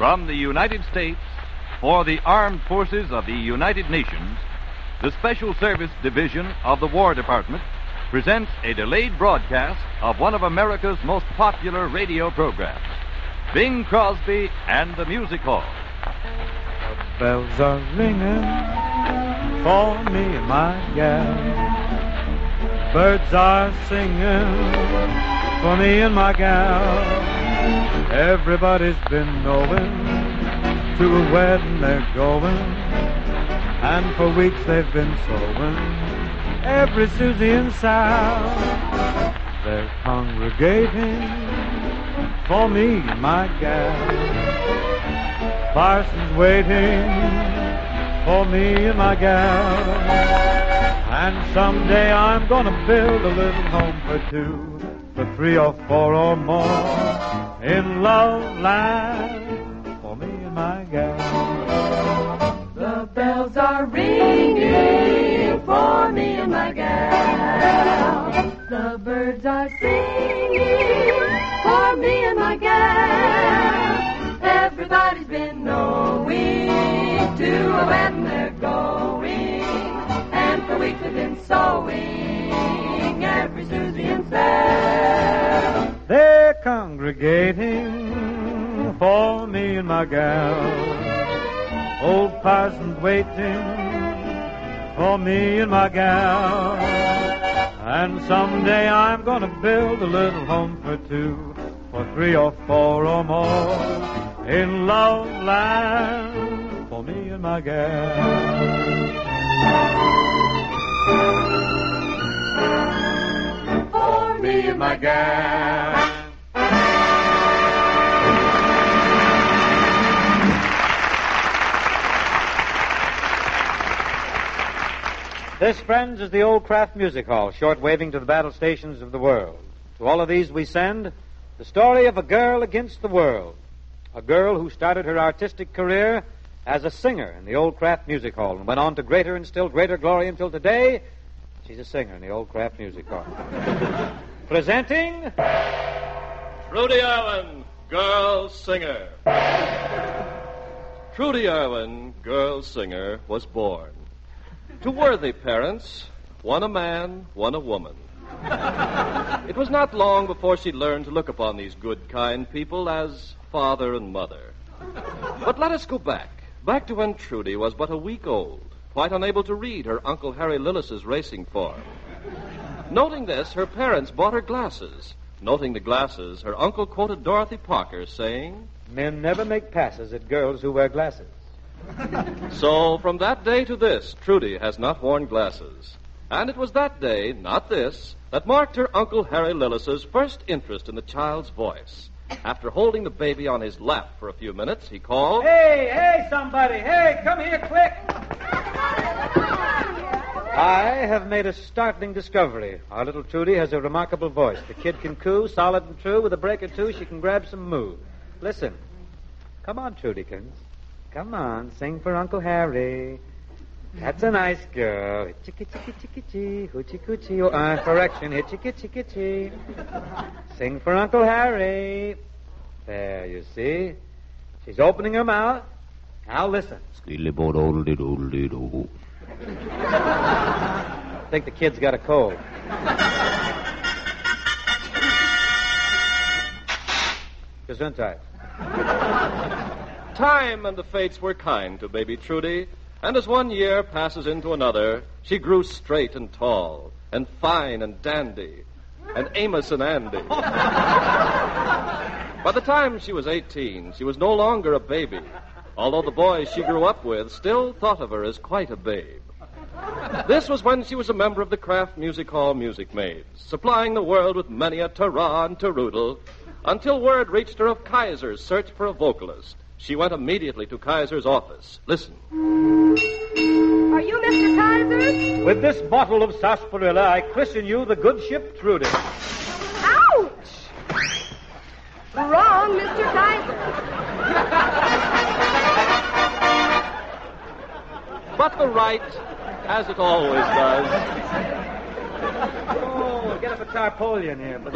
From the United States, for the Armed Forces of the United Nations, the Special Service Division of the War Department presents a delayed broadcast of one of America's most popular radio programs, Bing Crosby and the Music Hall. The bells are ringing for me and my gal. Birds are singing for me and my gal. Everybody's been knowing to a wedding they're going, and for weeks they've been sewing every Susie and Sal. They're congregating for me and my gal. Parson's waiting for me and my gal. And someday I'm gonna build a little home for two, for three or four or more, in love land for me and my gal. The bells are ringing for me and my gal. The birds are singing for me and my gal. Everybody's been knowing to a wedding they're going, and for weeks they've been sewing every Susie and Sal. They're congregating for me and my gal. Old Parson's waiting for me and my gal. And someday I'm gonna build a little home for two, for three or four or more, in love land for me and my gal. For me and my gal. This, friends, is the Old Craft Music Hall, short-waving to the battle stations of the world. To all of these we send the story of a girl against the world, a girl who started her artistic career as a singer in the Old Craft Music Hall and went on to greater and still greater glory until today. She's a singer in the Old Craft Music Hall. Presenting... Trudy Irwin, girl singer. Trudy Irwin, girl singer, was born to worthy parents, one a man, one a woman. It was not long before she learned to look upon these good, kind people as father and mother. But let us go back to when Trudy was but a week old, quite unable to read her Uncle Harry Lillis's racing form. Noting this, her parents bought her glasses. Noting the glasses, her uncle quoted Dorothy Parker, saying, Men never make passes at girls who wear glasses. So, from that day to this, Trudy has not worn glasses. And it was that day, not this, that marked her Uncle Harry Lillis's first interest in the child's voice. After holding the baby on his lap for a few minutes, he called, Hey, somebody! Hey, come here, quick! I have made a startling discovery. Our little Trudy has a remarkable voice. The kid can coo, solid and true. With a break or two, she can grab some moo. Listen. Come on, Trudykins. Come on, sing for Uncle Harry. That's a nice girl. Hitchiki-chiki-chiki-chee, hoochie-coochie. Oh, correction, hitchiki-chiki-chee. Sing for Uncle Harry. There, you see. She's opening her mouth. Now listen. I think the kid's got a cold. Gesundheit. Time and the fates were kind to baby Trudy, and as one year passes into another, she grew straight and tall, and fine and dandy, and Amos and Andy. By the time she was 18, she was no longer a baby, although the boys she grew up with still thought of her as quite a babe. This was when she was a member of the Craft Music Hall Music Maids, supplying the world with many a ta-ra and ta-roodle, until word reached her of Kaiser's search for a vocalist. She went immediately to Kaiser's office. Listen. Are you Mr. Kaiser? With this bottle of sarsaparilla, I christen you the good ship Trudy. Ouch! Wrong, Mr. Kaiser. But the right, as it always does. Oh, get up a tarpaulin here. But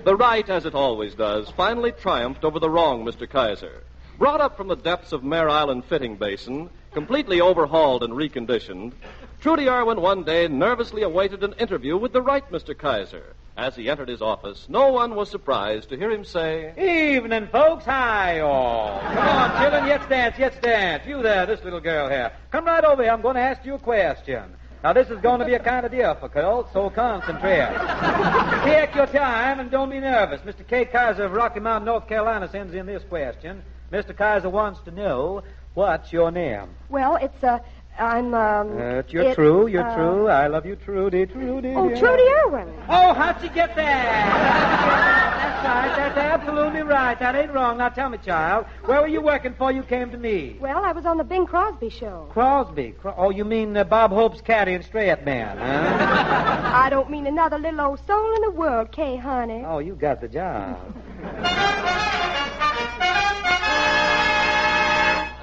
The right, as it always does, finally triumphed over the wrong, Mr. Kaiser. Brought up from the depths of Mare Island fitting basin, completely overhauled and reconditioned, Trudy Irwin one day nervously awaited an interview with the right Mr. Kaiser. As he entered his office, no one was surprised to hear him say, Evening, folks. Hi, all. Come on, children. Let's dance. You there, this little girl here. Come right over here. I'm going to ask you a question. Now, this is going to be a kind of difficult, so concentrate. Take your time and don't be nervous. Mr. K. Kaiser of Rocky Mount, North Carolina sends in this question. Mr. Kaiser wants to know, what's your name? Well, it's, You're true. I love you, Trudy. Oh, Trudy Irwin. Oh, how'd you get that? That's right. That's absolutely right. That ain't wrong. Now, tell me, child, where were you working before you came to me? Well, I was on the Bing Crosby show. Crosby? Oh, you mean Bob Hope's caddy and straight man, huh? I don't mean another little old soul in the world, Kay, honey. Oh, you got the job.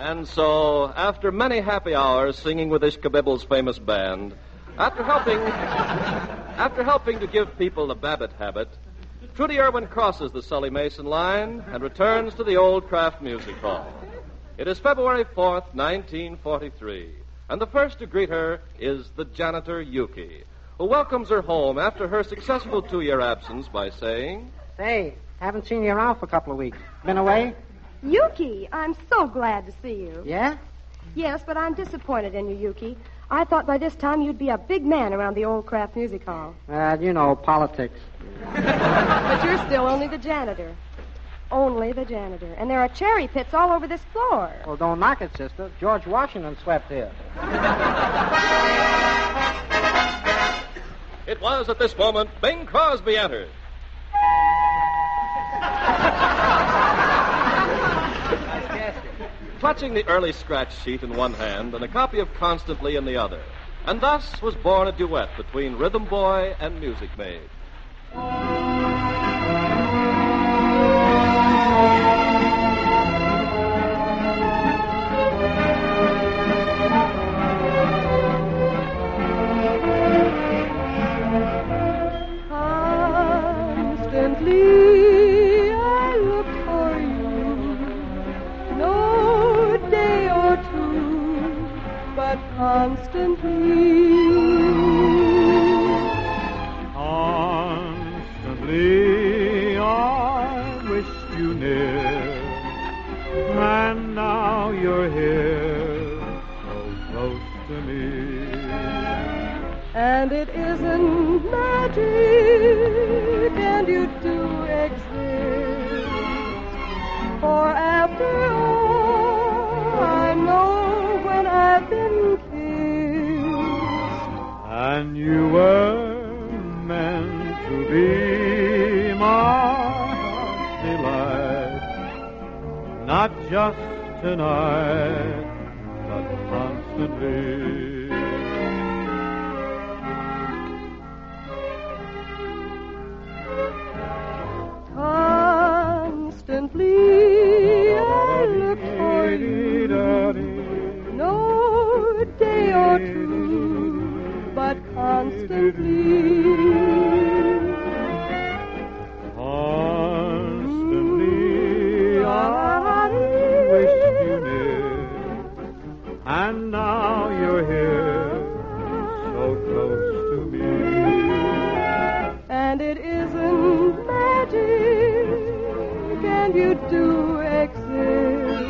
And so, after many happy hours singing with Ishkabibbles' famous band, after helping to give people the Babbitt habit, Trudy Irwin crosses the Sully Mason line and returns to the Old Kraft Music Hall. It is February 4th, 1943, and the first to greet her is the janitor, Yuki, who welcomes her home after her successful 2-year absence by saying, Say, haven't seen you around for a couple of weeks. Been away? Yuki, I'm so glad to see you. Yeah? Yes, but I'm disappointed in you, Yuki. I thought by this time you'd be a big man around the Old Kraft Music Hall. Politics. But you're still only the janitor. Only the janitor. And there are cherry pits all over this floor. Well, don't knock it, sister. George Washington swept here. It was at this moment Bing Crosby entered. Clutching the early scratch sheet in one hand and a copy of Constantly in the other. And thus was born a duet between Rhythm Boy and Music Maid. Constantly I look for you, no day or two, but constantly. Constantly I wished you near, and now you're here, so close to me. And it isn't magic, and you do exist. For after all, I know when I've been kissed. And you were meant to be my heart's delight, not just tonight, but constantly. Constantly I look for you, no day or two, but constantly. Constantly I wished you near, and now you're here, so close to me. And it isn't magic, and you do exist.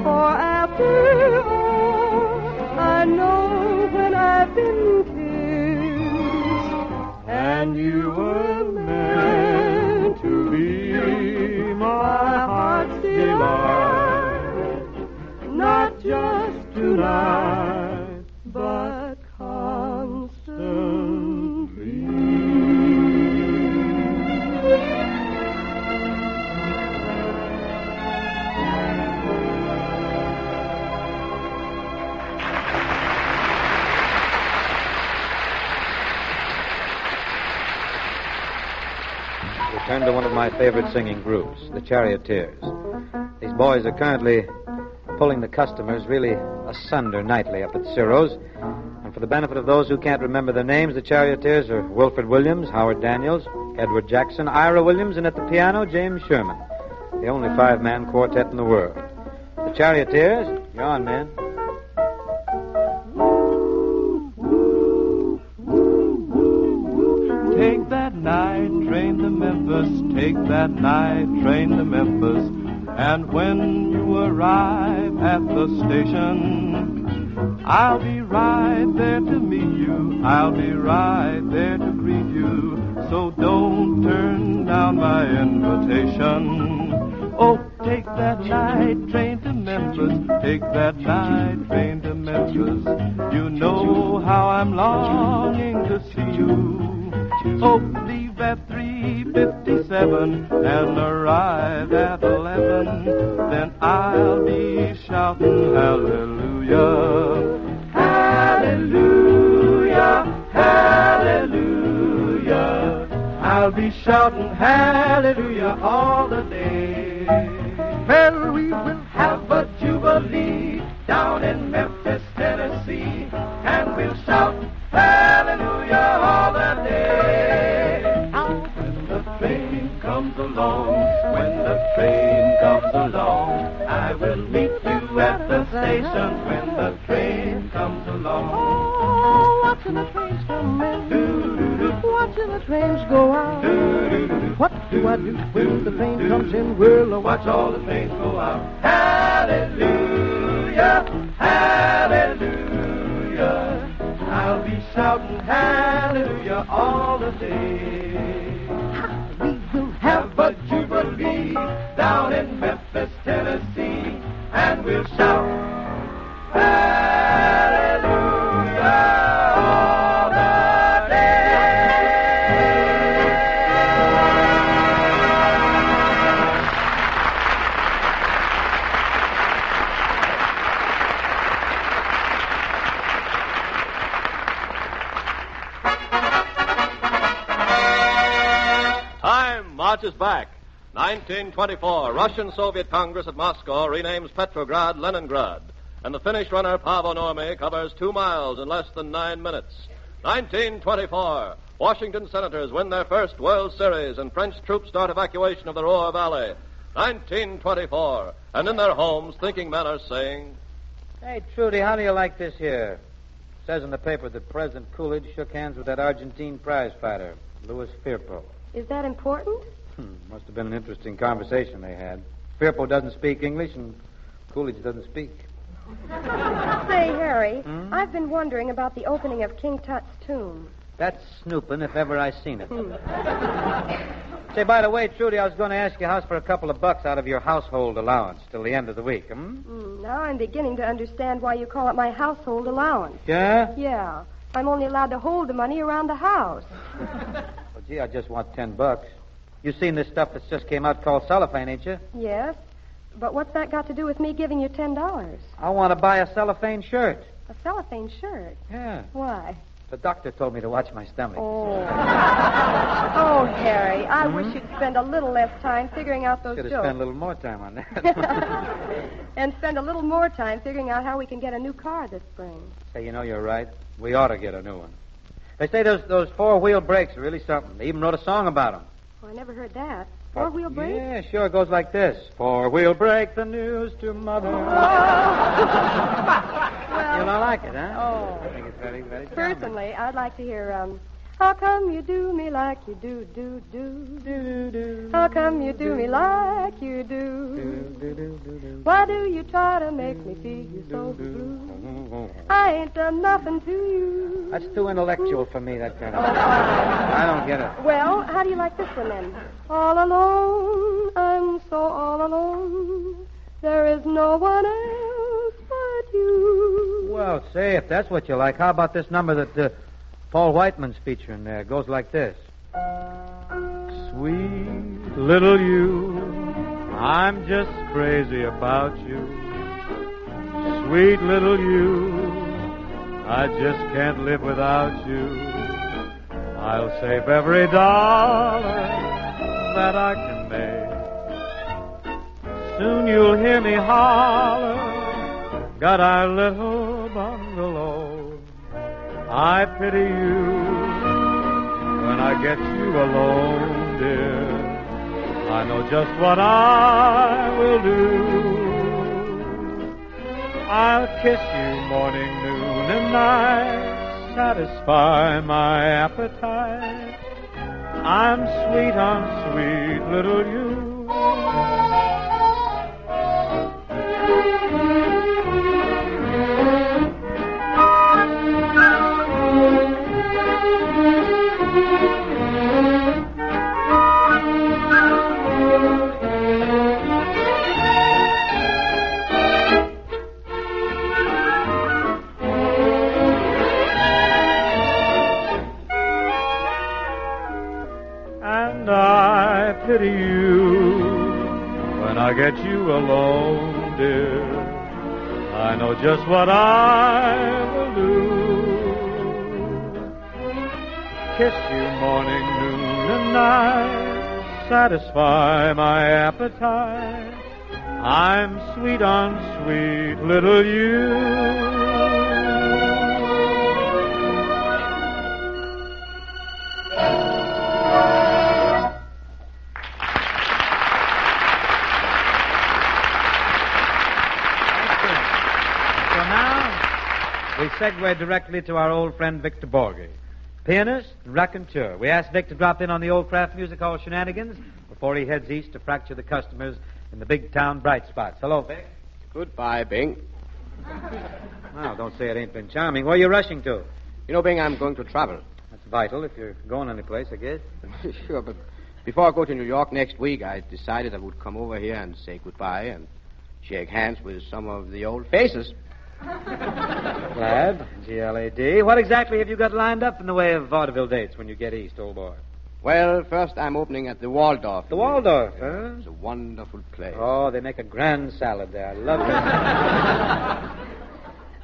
For after all, I know when I've been kissed. And you were meant to be my heart's delight, not just tonight, but constantly. Return to one of my favorite singing groups, the Charioteers. These boys are currently pulling the customers really asunder nightly up at Ciro's. And for the benefit of those who can't remember their names, the Charioteers are Wilfred Williams, Howard Daniels, Edward Jackson, Ira Williams, and at the piano, James Sherman. The only five-man quartet in the world. The Charioteers, you're on, man. Take that night train to Memphis, take that night train to Memphis, and when you arrive at the station, I'll be right there to meet you, I'll be right there to greet you, so don't turn down my invitation. Oh, take that night train to Memphis, take that night train to Memphis, you know how I'm longing to see you. Oh, leave at 3:57 and arrive at 11. Then I'll be shouting hallelujah, hallelujah, hallelujah. I'll be shouting hallelujah all the day. Well, we will have a jubilee down in Memphis, Tennessee, and we'll shout hallelujah all the day. When the train comes along, when the train comes along, I will meet you at the station when the train comes along. Oh, watching the trains come in, watching the trains go out. What do I do when the train comes in? Well, I Watch all the trains go out. Hallelujah, hallelujah. I'll be shouting hallelujah all the day. we will Have a jubilee down in Memphis, Tennessee, and we'll shout hallelujah all the day. Time marches back. 1924, Russian-Soviet Congress at Moscow renames Petrograd Leningrad, and the Finnish runner Paavo Nurmi covers 2 miles in less than 9 minutes. 1924, Washington Senators win their first World Series, and French troops start evacuation of the Ruhr Valley. 1924, and in their homes, thinking men are saying, Hey, Trudy, how do you like this here? It says in the paper that President Coolidge shook hands with that Argentine prize fighter, Louis Firpo. Is that important? Must have been an interesting conversation they had. Firpo doesn't speak English, and Coolidge doesn't speak. Say, Harry, I've been wondering about the opening of King Tut's tomb. That's snooping if ever I seen it. Say, by the way, Trudy, I was going to ask your house for a couple of bucks out of your household allowance till the end of the week, Now I'm beginning to understand why you call it my household allowance. Yeah? Yeah. I'm only allowed to hold the money around the house. Well, gee, I just want $10. You seen this stuff that's just came out called cellophane, ain't you? Yes. But what's that got to do with me giving you $10? I want to buy a cellophane shirt. A cellophane shirt? Yeah. Why? The doctor told me to watch my stomach. Oh. Oh, Harry, I wish you'd spend a little less time figuring out those Should have jokes. spent a little more time on that. And spend a little more time figuring out how we can get a new car this spring. Say, you know, you're right. We ought to get a new one. They say those four-wheel brakes are really something. They even wrote a song about them. Oh, I never heard that. Four-wheel brake? Yeah, sure. It goes like this. Four-wheel brake, the news to mother. Well, You don't like it, huh? Oh. I think it's very, very Personally, I'd like to hear, how come you do me like you do, do, do? Do-do-do. How come you do me like you do? Do-do-do-do-do. Why do you try to make me feel so blue? I ain't done nothing to you. That's too intellectual for me, that kind of thing. I don't get it. Well, how do you like this one then? All alone, I'm so all alone. There is no one else but you. Well, say, if that's what you like, how about this number that Paul Whiteman's featuring there? It goes like this. Sweet little you, I'm just crazy about you. Sweet little you, I just can't live without you. I'll save every dollar that I can make. Soon you'll hear me holler, got our little bungalow. I pity you when I get you alone, dear. I know just what I will do. I'll kiss you morning, noon, and night, satisfy my appetite. I'm sweet on sweet little you. Pity you when I get you alone, dear. I know just what I will do. Kiss you morning, noon, and night, satisfy my appetite. I'm sweet on sweet little you. We segue directly to our old friend Victor Borge, pianist and raconteur. We asked Vic to drop in on the Old Craft Music Hall shenanigans before he heads east to fracture the customers in the big town bright spots. Hello, Vic. Goodbye, Bing. Well, don't say it ain't been charming. Where are you rushing to? You know, Bing, I'm going to travel. That's vital if you're going anyplace, I guess. Sure, but before I go to New York next week, I decided I would come over here and say goodbye and shake hands with some of the old faces. Glad. G-L-A-D. What exactly have you got lined up in the way of vaudeville dates when you get east, old boy? Well, first I'm opening at the Waldorf. The Waldorf, huh? It's a wonderful place. Oh, they make a grand salad there. I love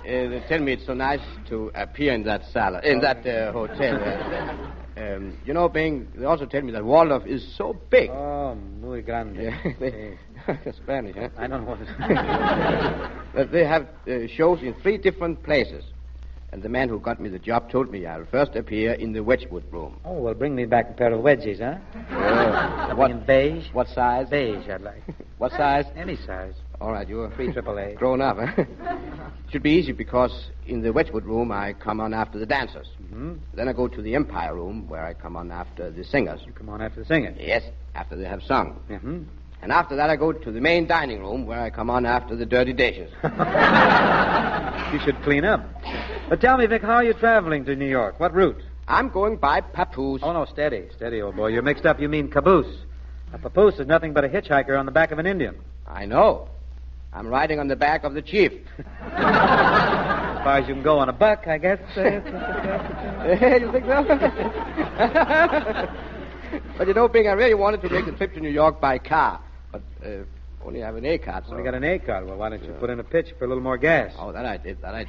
it. They tell me it's so nice to appear in that salad, in that hotel. You know, Bing, they also tell me that Waldorf is so big. Oh, muy grande. Spanish, huh? I don't know what it But they have shows in 3 different places. And the man who got me the job told me I'll first appear in the Wedgwood room. Oh, well, bring me back a pair of wedgies, huh? What in beige? What size? Beige, I'd like. What size? Any size. All right, you're 3 AAA. Grown up, huh? Should be easy because in the Wedgwood room I come on after the dancers. Mm-hmm. Then I go to the Empire room where I come on after the singers. You come on after the singers? Yes, after they have sung. Mm-hmm. And after that I go to the main dining room where I come on after the dirty dishes. You should clean up. But tell me, Vic, how are you traveling to New York? What route? I'm going by Papoose. Oh, no, steady. Steady, old boy. You're mixed up. You mean caboose. A papoose is nothing but a hitchhiker on the back of an Indian. I know. I'm riding on the back of the chief. As far as you can go on a buck, I guess. You think so? But you know, Bing, I really wanted to make the trip to New York by car. But only have an A card. So. Only got an A card. Well, why don't you put in a pitch for a little more gas? Oh, that I did. I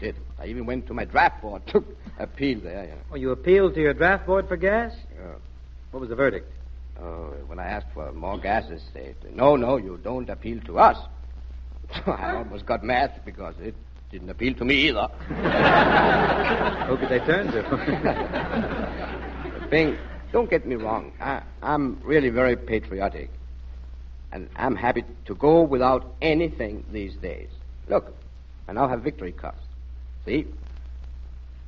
even went to my draft board to appeal there. You know. Oh, you appealed to your draft board for gas? Yeah. What was the verdict? When I asked for more gas, they said, no, you don't appeal to us. I almost got mad because it didn't appeal to me either. Who could they turn to? Bing, don't get me wrong. I'm really very patriotic. And I'm happy to go without anything these days. Look, I now have victory cuffs. See?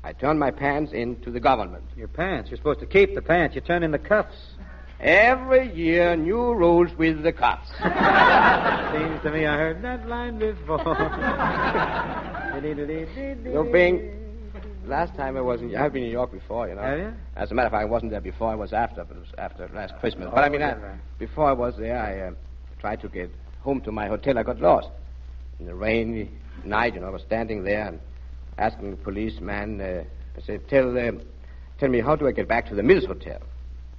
I turn my pants into the government. Your pants? You're supposed to keep the pants. You turn in the cuffs. Every year, new rules with the cuffs. Seems to me I heard that line before. No, Bing. Last time I've been in New York before, you know. Have you? As a matter of fact, I wasn't there before. I was after, but it was after last Christmas. But I mean, before I was there, I tried to get home to my hotel. I got lost. In the rainy night, you know, I was standing there and asking the policeman, I said, tell me, how do I get back to the Mills Hotel?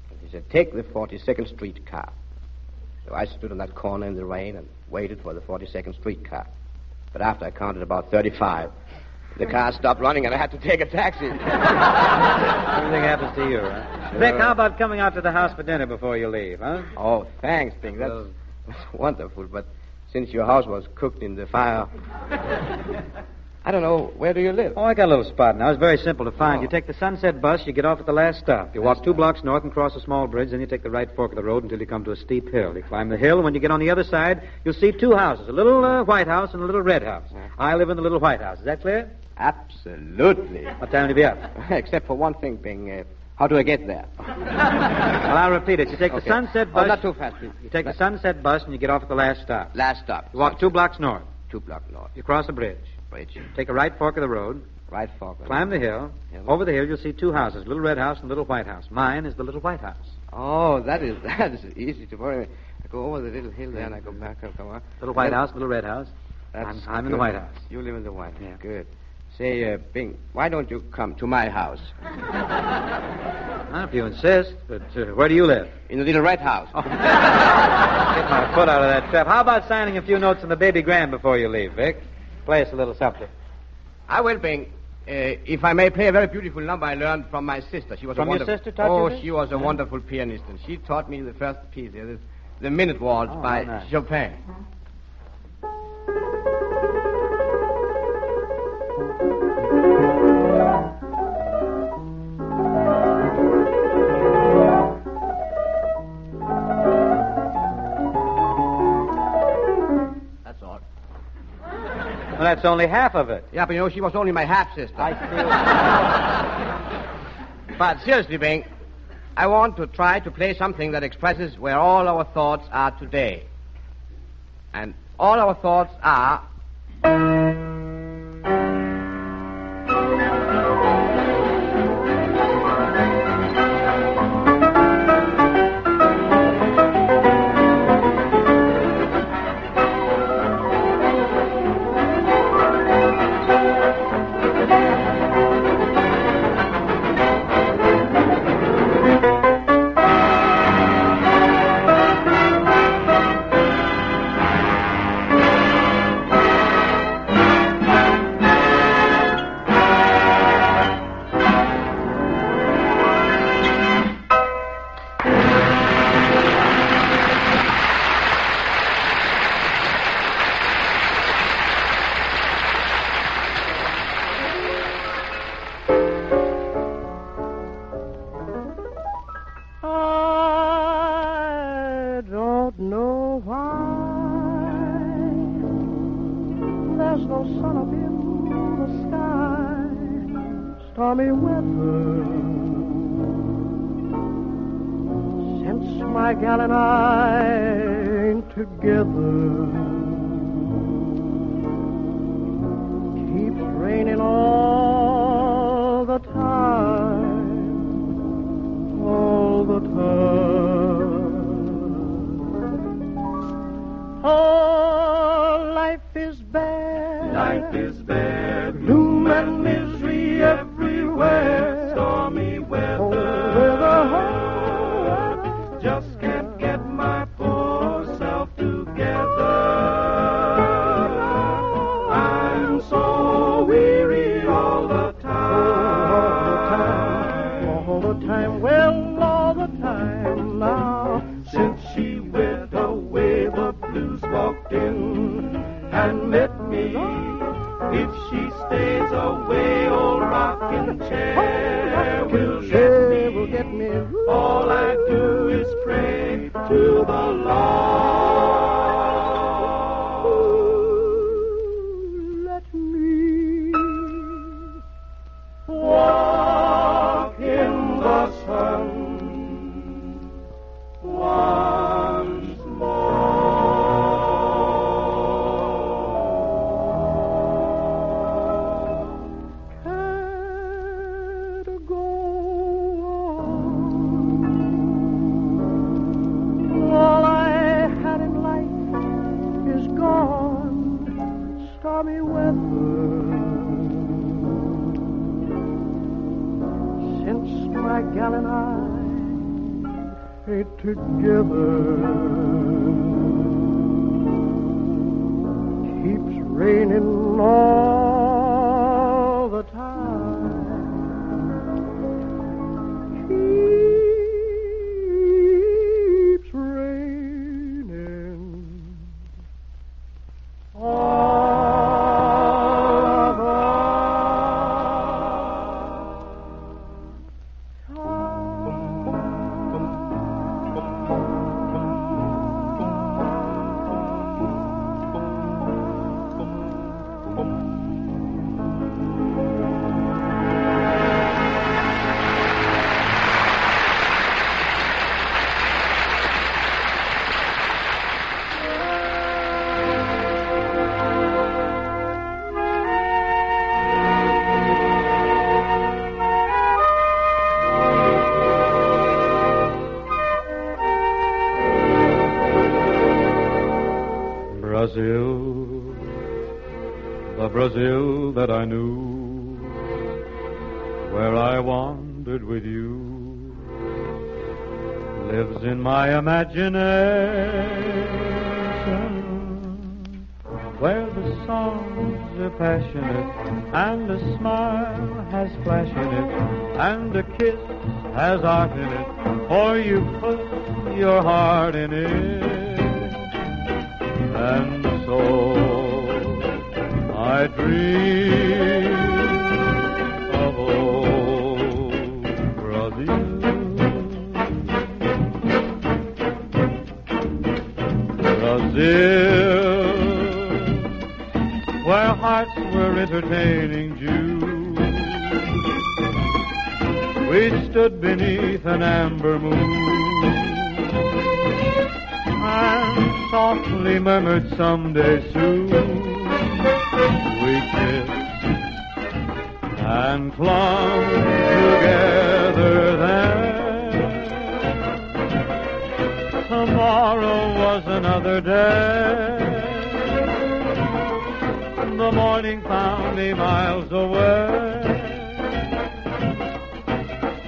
And he said, take the 42nd Street car. So I stood on that corner in the rain and waited for the 42nd Street car. But after I counted about 35, the car stopped running and I had to take a taxi. Everything happens to you, huh? Sure. Vic, how about coming out to the house for dinner before you leave, huh? Oh, thanks, Bing. That's wonderful. But since your house was cooked in the fire... I don't know. Where do you live? Oh, I got a little spot now. It's very simple to find. You take the Sunset bus, you get off at the last stop. You walk 2 blocks north and cross a small bridge, then you take the right fork of the road until you come to a steep hill. You climb the hill, and when you get on the other side, you'll see 2 houses, a little white house and a little red house. I live in the little white house. Is that clear? Absolutely. What time will you be up? Except for one thing, Bing. How do I get there? Well, I'll repeat it. You take the Sunset bus. Oh, not too fast, please. You take the Sunset bus, and you get off at the last stop. Last stop. You walk 2 blocks north. 2 blocks north. You cross a bridge. Bridge. Take a right fork of the road. Right fork. Climb the hill. Over the hill, you'll see 2 houses, a little red house and a little white house. Mine is the little white house. Oh, that is easy to worry. I go over the little hill there and I go back and come on. Little white house, little red house. I'm in the white house. You live in the white house. Yeah. Good. Say, Bing, why don't you come to my house? Well, if you insist. But where do you live? In the little red house. Oh. Get my foot out of that trap. How about signing a few notes on the baby Graham before you leave, Vic? Play us a little something. I will, Bing. If I may play a very beautiful number I learned from my sister. She was from a wonderful... your sister taught you this? She was a wonderful pianist, and she taught me the first piece here, the Minute Waltz by nice. Chopin. That's all. Well, that's only half of it. Yeah, but she was only my half-sister. I see. But seriously, Bing, I want to try to play something that expresses where all our thoughts are today. And all our thoughts are... stormy weather since my gal and I ain't together. Keeps raining all the time, all the time. Oh, life is bad. Life is bad. Gloom and misery everywhere. Stormy weather. Just can't get my poor self together. I'm so weary all the time. All the time, well, all the time now. Since she went away, the blues walked in and met me. If she stays away, old rocking chair will get me. All I do is pray to the Lord. Let me Walk in the sun once can't go on. All I had in life is gone. Stormy weather. Since my gal and I ain't together, keeps raining all the time. Keeps raining all the Brazil that I knew, where I wandered with you, lives in my imagination, where the songs are passionate, and a smile has flash in it, and a kiss has art in it, for you put your heart in it. And so I dream of old Brazil. Brazil, where hearts were entertaining Jews. We stood beneath an amber moon and softly murmured someday soon. We kissed and clung together then. Tomorrow was another day. The morning found me miles away,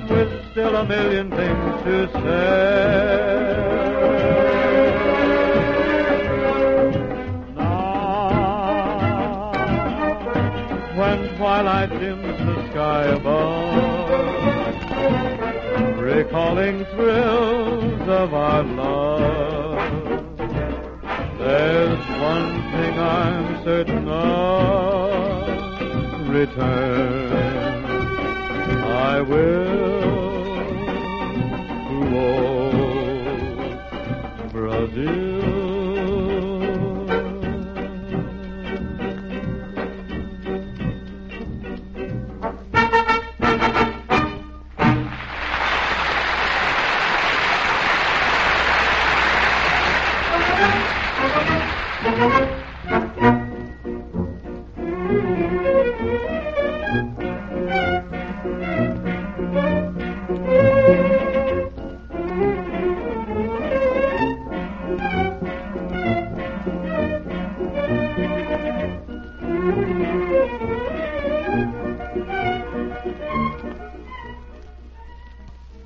with still a million things to say. Now, when twilight dims the sky above, recalling thrills of our love, there's one thing I'm certain of: return I will to old Brazil.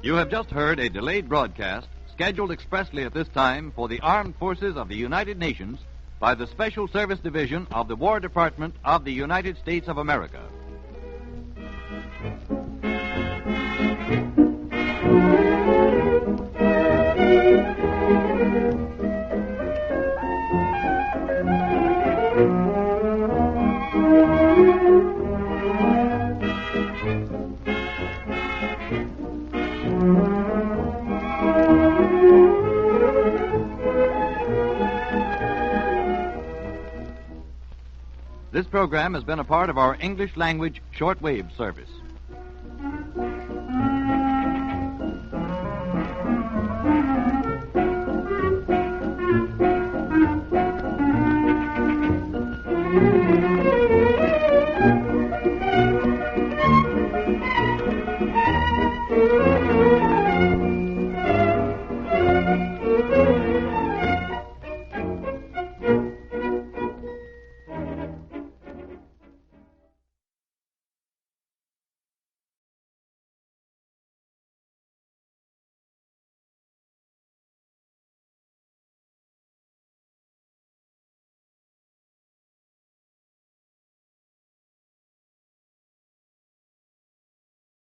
You have just heard a delayed broadcast scheduled expressly at this time for the Armed Forces of the United Nations by the Special Service Division of the War Department of the United States of America. This program has been a part of our English language shortwave service.